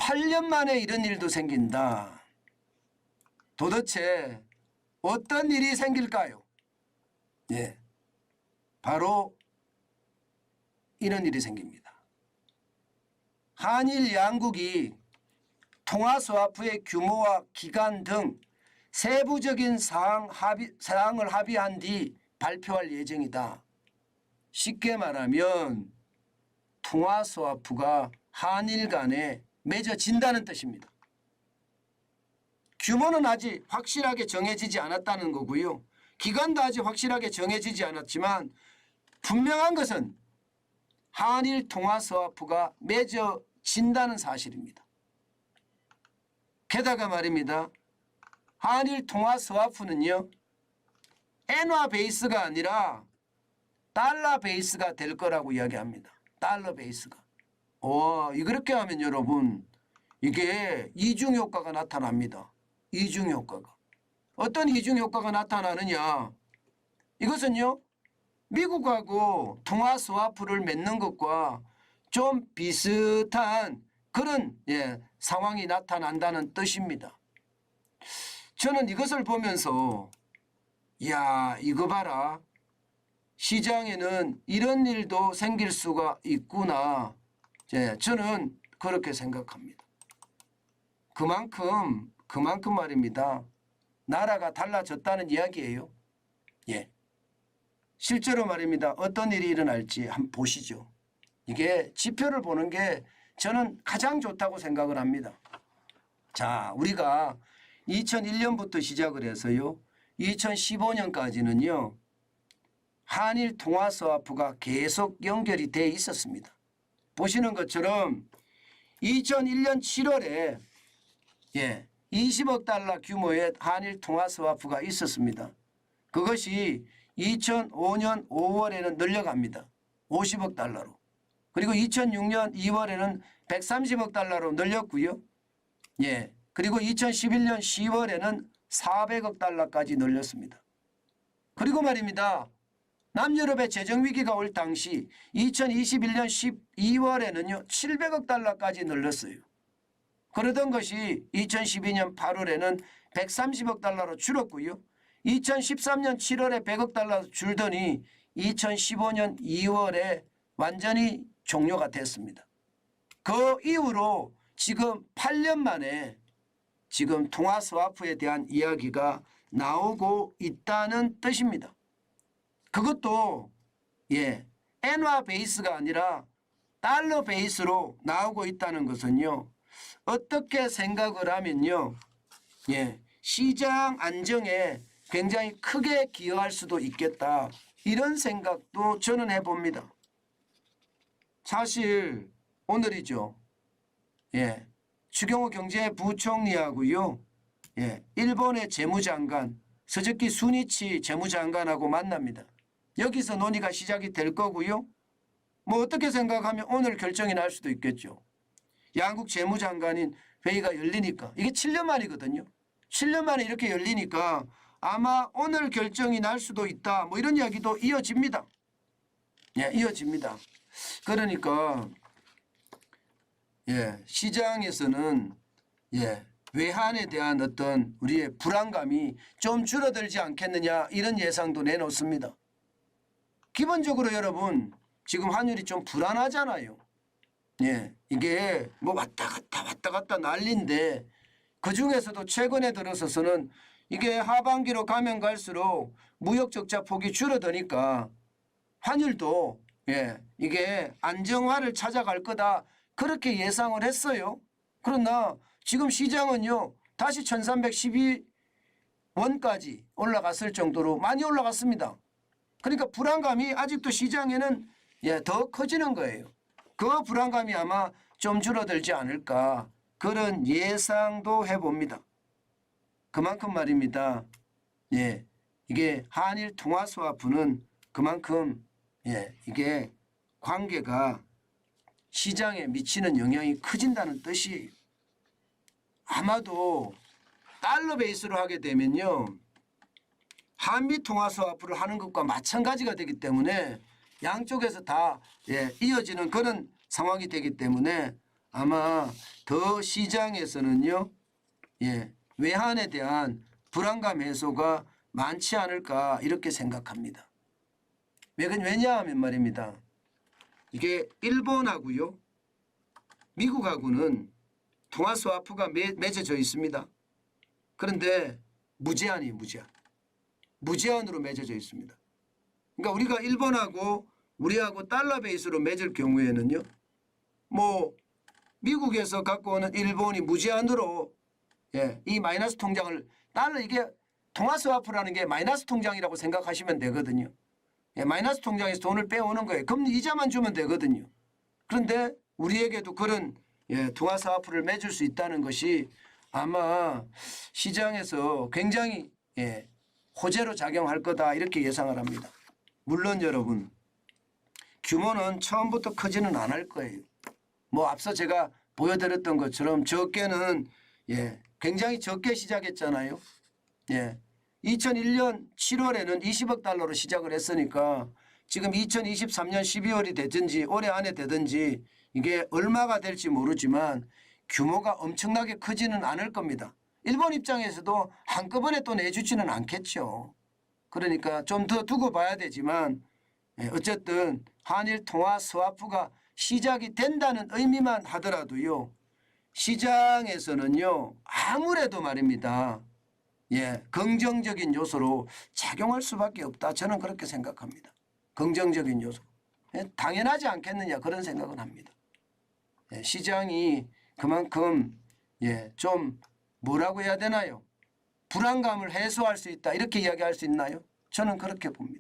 8년 만에 이런 일도 생긴다. 도대체 어떤 일이 생길까요? 예, 바로 이런 일이 생깁니다. 한일 양국이 통화스와프의 규모와 기간 등 세부적인 사항을 합의한 뒤 발표할 예정이다. 쉽게 말하면 통화스와프가 한일 간에 맺어진다는 뜻입니다. 규모는 아직 확실하게 정해지지 않았다는 거고요. 기간도 아직 확실하게 정해지지 않았지만 분명한 것은 한일 통화스와프가 맺어진다는 사실입니다. 게다가 말입니다. 한일 통화스와프는요. 엔화 베이스가 아니라 달러 베이스가 될 거라고 이야기합니다. 달러 베이스가. 이렇게 하면 여러분 이게 이중 효과가 나타납니다. 이중 효과가. 어떤 이중 효과가 나타나느냐. 이것은요. 미국하고 통화 스와프를 맺는 것과 좀 비슷한 그런 상황이 나타난다는 뜻입니다. 저는 이것을 보면서 야 이거 봐라. 시장에는 이런 일도 생길 수가 있구나. 저는 그렇게 생각합니다. 그만큼 말입니다. 나라가 달라졌다는 이야기예요. 예. 실제로 말입니다. 어떤 일이 일어날지 한번 보시죠. 이게 지표를 보는 게 저는 가장 좋다고 생각을 합니다. 자, 우리가 2001년부터 시작을 해서요. 2015년까지는요. 한일 통화 스와프가 계속 연결이 돼 있었습니다. 보시는 것처럼 2001년 7월에 20억 달러 규모의 한일 통화 스와프가 있었습니다. 그것이 2005년 5월에는 늘려갑니다. 50억 달러로. 그리고 2006년 2월에는 130억 달러로 늘렸고요. 그리고 2011년 10월에는 400억 달러까지 늘렸습니다. 그리고 말입니다. 남유럽의 재정위기가 올 당시 2021년 12월에는요. 700억 달러까지 늘렸어요. 그러던 것이 2012년 8월에는 130억 달러로 줄었고요. 2013년 7월에 100억 달러 줄더니 2015년 2월에 완전히 종료가 됐습니다. 그 이후로 지금 8년 만에 지금 통화 스와프에 대한 이야기가 나오고 있다는 뜻입니다. 그것도 엔화 베이스가 아니라 달러 베이스로 나오고 있다는 것은요. 어떻게 생각을 하면요. 시장 안정에 굉장히 크게 기여할 수도 있겠다. 이런 생각도 저는 해봅니다. 사실 오늘이죠. 추경호 경제부총리하고요. 일본의 재무장관 스즈키 수니치 재무장관하고 만납니다. 여기서 논의가 시작이 될 거고요. 뭐 어떻게 생각하면 오늘 결정이 날 수도 있겠죠. 양국 재무장관인 회의가 열리니까 이게 7년 만이거든요. 7년 만에 이렇게 열리니까 아마 오늘 결정이 날 수도 있다. 뭐 이런 이야기도 이어집니다. 이어집니다. 그러니까 시장에서는 외환에 대한 어떤 우리의 불안감이 좀 줄어들지 않겠느냐 이런 예상도 내놓습니다. 기본적으로 여러분 지금 환율이 좀 불안하잖아요. 이게 뭐 왔다 갔다 난리인데 그중에서도 최근에 들어서서는 이게 하반기로 가면 갈수록 무역 적자 폭이 줄어드니까 환율도 이게 안정화를 찾아갈 거다 그렇게 예상을 했어요. 그러나 지금 시장은요 다시 1312원까지 올라갔을 정도로 많이 올라갔습니다. 그러니까 불안감이 아직도 시장에는 더 커지는 거예요. 그 불안감이 아마 좀 줄어들지 않을까 그런 예상도 해봅니다. 그만큼 말입니다. 이게 한일 통화 스와프는 그만큼 이게 관계가 시장에 미치는 영향이 커진다는 뜻이에요. 아마도 달러 베이스로 하게 되면요. 한미 통화 스와프를 하는 것과 마찬가지가 되기 때문에 양쪽에서 다 이어지는 그런 상황이 되기 때문에 아마 더 시장에서는요, 예, 외환에 대한 불안감 해소가 많지 않을까 이렇게 생각합니다. 왜냐하면 말입니다. 이게 일본하고요, 미국하고는 통화 스와프가 맺어져 있습니다. 그런데 무제한이에요, 무제한. 무제한으로 맺어져 있습니다. 그러니까 우리가 일본하고 우리하고 달러 베이스로 맺을 경우에는요, 뭐 미국에서 갖고 오는 일본이 무제한으로 예, 이 마이너스 통장을 달러 이게 통화 스와프라는 게 마이너스 통장이라고 생각하시면 되거든요. 예, 마이너스 통장에서 돈을 빼오는 거예요. 금리 이자만 주면 되거든요. 그런데 우리에게도 그런 예, 통화 스와프를 맺을 수 있다는 것이 아마 시장에서 굉장히 예, 호재로 작용할 거다 이렇게 예상을 합니다. 물론 여러분 규모는 처음부터 크지는 않을 거예요. 뭐 앞서 제가 보여드렸던 것처럼 적게는 예, 굉장히 적게 시작했잖아요. 예, 2001년 7월에는 20억 달러로 시작을 했으니까 지금 2023년 12월이 되든지 올해 안에 되든지 이게 얼마가 될지 모르지만 규모가 엄청나게 크지는 않을 겁니다. 일본 입장에서도 한꺼번에 또 내주지는 않겠죠. 그러니까 좀 더 두고 봐야 되지만 어쨌든 한일 통화 스와프가 시작이 된다는 의미만 하더라도요. 시장에서는요. 아무래도 말입니다. 예, 긍정적인 요소로 작용할 수밖에 없다. 저는 그렇게 생각합니다. 긍정적인 요소. 예, 당연하지 않겠느냐 그런 생각은 합니다. 예, 시장이 그만큼 예, 좀 뭐라고 해야 되나요? 불안감을 해소할 수 있다. 이렇게 이야기할 수 있나요? 저는 그렇게 봅니다.